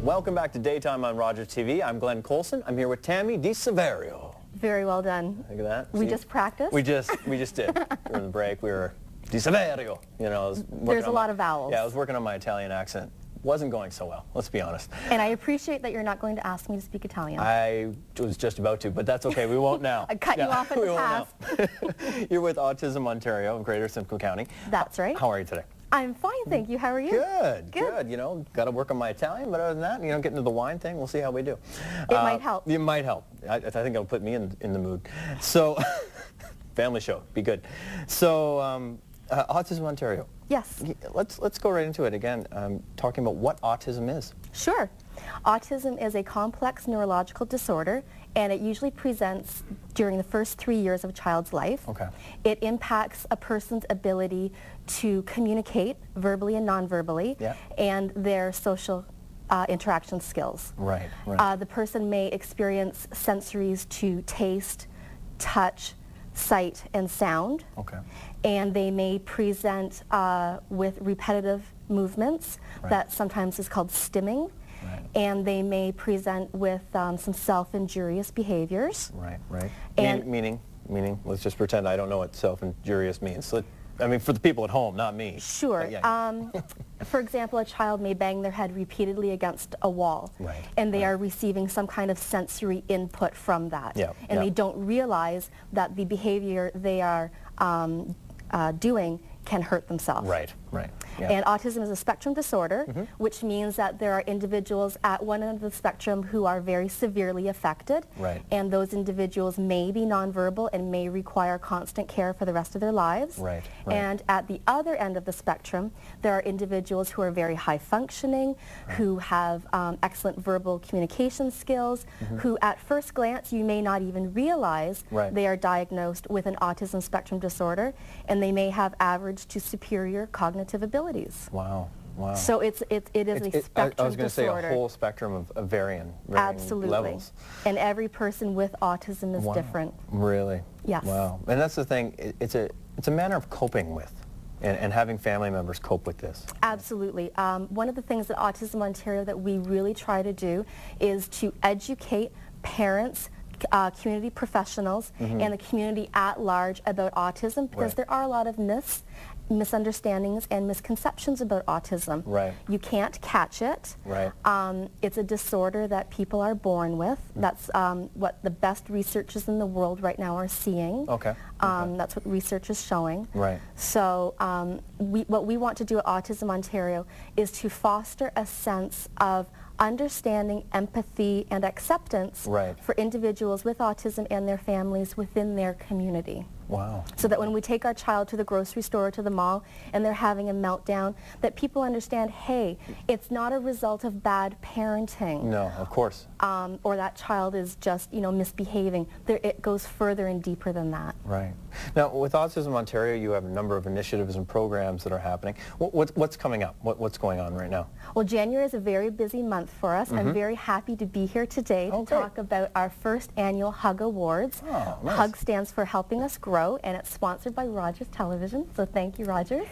Welcome back to Daytime on Rogers TV. I'm Glenn Colson. I'm here with Tammy DiSeverio. Very well done. Look at that. We just practiced. We just did. During the break, we were DiSeverio. You know, there's a lot of vowels. Yeah, I was working on my Italian accent. Wasn't going so well, let's be honest. And I appreciate that you're not going to ask me to speak Italian. I was just about to, but that's okay. We won't now. I cut you off at the pass. You're with Autism Ontario in Greater Simcoe County. That's right. How are you today? I'm fine, thank you. How are you? Good. You know, got to work on my Italian, but other than that, you know, getting to the wine thing, we'll see how we do. It might help. It might help. I think it'll put me in the mood. So, family show, be good. So, Autism Ontario. Yes. Let's go right into it again, talking about what autism is. Sure. Autism is a complex neurological disorder, and it usually presents during the first 3 years of a child's life. Okay. It impacts a person's ability to communicate verbally and non-verbally, and their social interaction skills. Right. The person may experience sensories to taste, touch, sight, and sound. Okay. And they may present with repetitive movements that sometimes is called stimming. And they may present with some self-injurious behaviors. Right. And meaning, let's just pretend I don't know what self-injurious means. So, I mean, for the people at home, not me. Sure. For example, a child may bang their head repeatedly against a wall, and they are receiving some kind of sensory input from that. And they don't realize that the behavior they are doing can hurt themselves. Right. And autism is a spectrum disorder, which means that there are individuals at one end of the spectrum who are very severely affected, and those individuals may be nonverbal and may require constant care for the rest of their lives. And at the other end of the spectrum, there are individuals who are very high functioning, who have excellent verbal communication skills, who at first glance you may not even realize they are diagnosed with an autism spectrum disorder, and they may have average to superior cognitive abilities. Wow. So it is a spectrum disorder. I was going to say a whole spectrum of varying levels. And every person with autism is different. Really? Yes. Wow. And that's the thing. It's a manner of coping with, and having family members cope with this. Absolutely. One of the things at Autism Ontario that we really try to do is to educate parents, community professionals, and the community at large about autism, because there are a lot of myths, misunderstandings, and misconceptions about autism. You can't catch it. It's a disorder that people are born with. That's what the best researchers in the world right now are seeing. That's what research is showing. So what we want to do at Autism Ontario is to foster a sense of understanding, empathy, and acceptance for individuals with autism and their families within their community. Wow. So that when we take our child to the grocery store or to the mall and they're having a meltdown, that people understand, hey, it's not a result of bad parenting. No, of course. Or that child is just, misbehaving. It goes further and deeper than that. Right. Now, with Autism Ontario, you have a number of initiatives and programs that are happening. What's coming up? What's going on right now? Well, January is a very busy month for us. I'm very happy to be here today to talk about our first annual HUG Awards. HUG stands for Helping Us Grow, and it's sponsored by Rogers Television, so thank you, Rogers.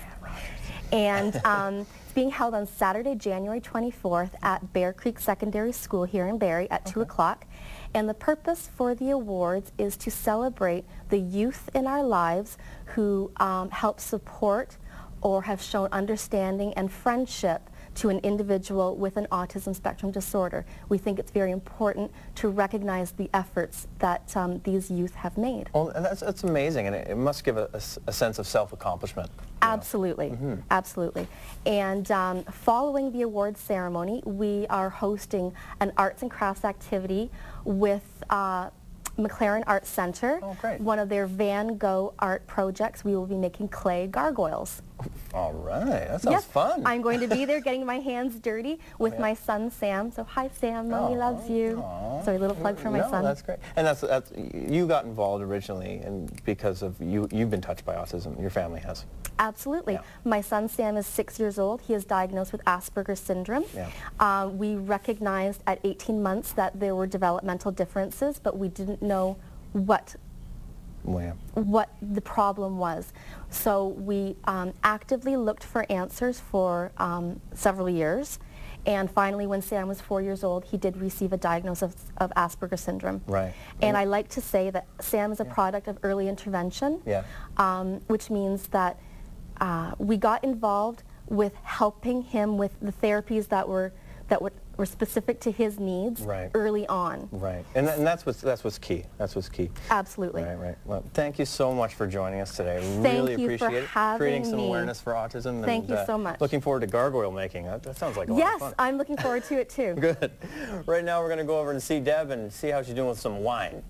And it's being held on Saturday, January 24th at Bear Creek Secondary School here in Barrie at 2 o'clock. And the purpose for the awards is to celebrate the youth in our lives who help support or have shown understanding and friendship to an individual with an autism spectrum disorder. We think it's very important to recognize the efforts that these youth have made. Well, and that's amazing, and it must give a sense of self-accomplishment. Absolutely, absolutely. And following the awards ceremony, we are hosting an arts and crafts activity with McLaren Arts Center. One of their Van Gogh art projects. We will be making clay gargoyles. All right, that sounds fun. I'm going to be there getting my hands dirty with my son Sam. So hi Sam, Mommy loves you. Sorry, a little plug for my son. That's great. And that's you got involved originally, and because of you've been touched by autism. Your family has. Absolutely. My son Sam is 6 years old. He is diagnosed with Asperger's syndrome. We recognized at 18 months that there were developmental differences, but we didn't know what the problem was. So we actively looked for answers for several years, And finally, when Sam was 4 years old, he did receive a diagnosis of Asperger's syndrome. Right. And I like to say that Sam is a product of early intervention, which means that we got involved with helping him with the therapies that were specific to his needs early on. Right, and that's what's key. That's what's key. Absolutely. Right. Well, thank you so much for joining us today. I Thank really you appreciate for it. having Creating some me. awareness for autism. Thank and, you so much. Looking forward to gargoyle making. That sounds like a lot of fun. Yes, I'm looking forward to it too. Good. Right now we're going to go over and see Deb and see how she's doing with some wine.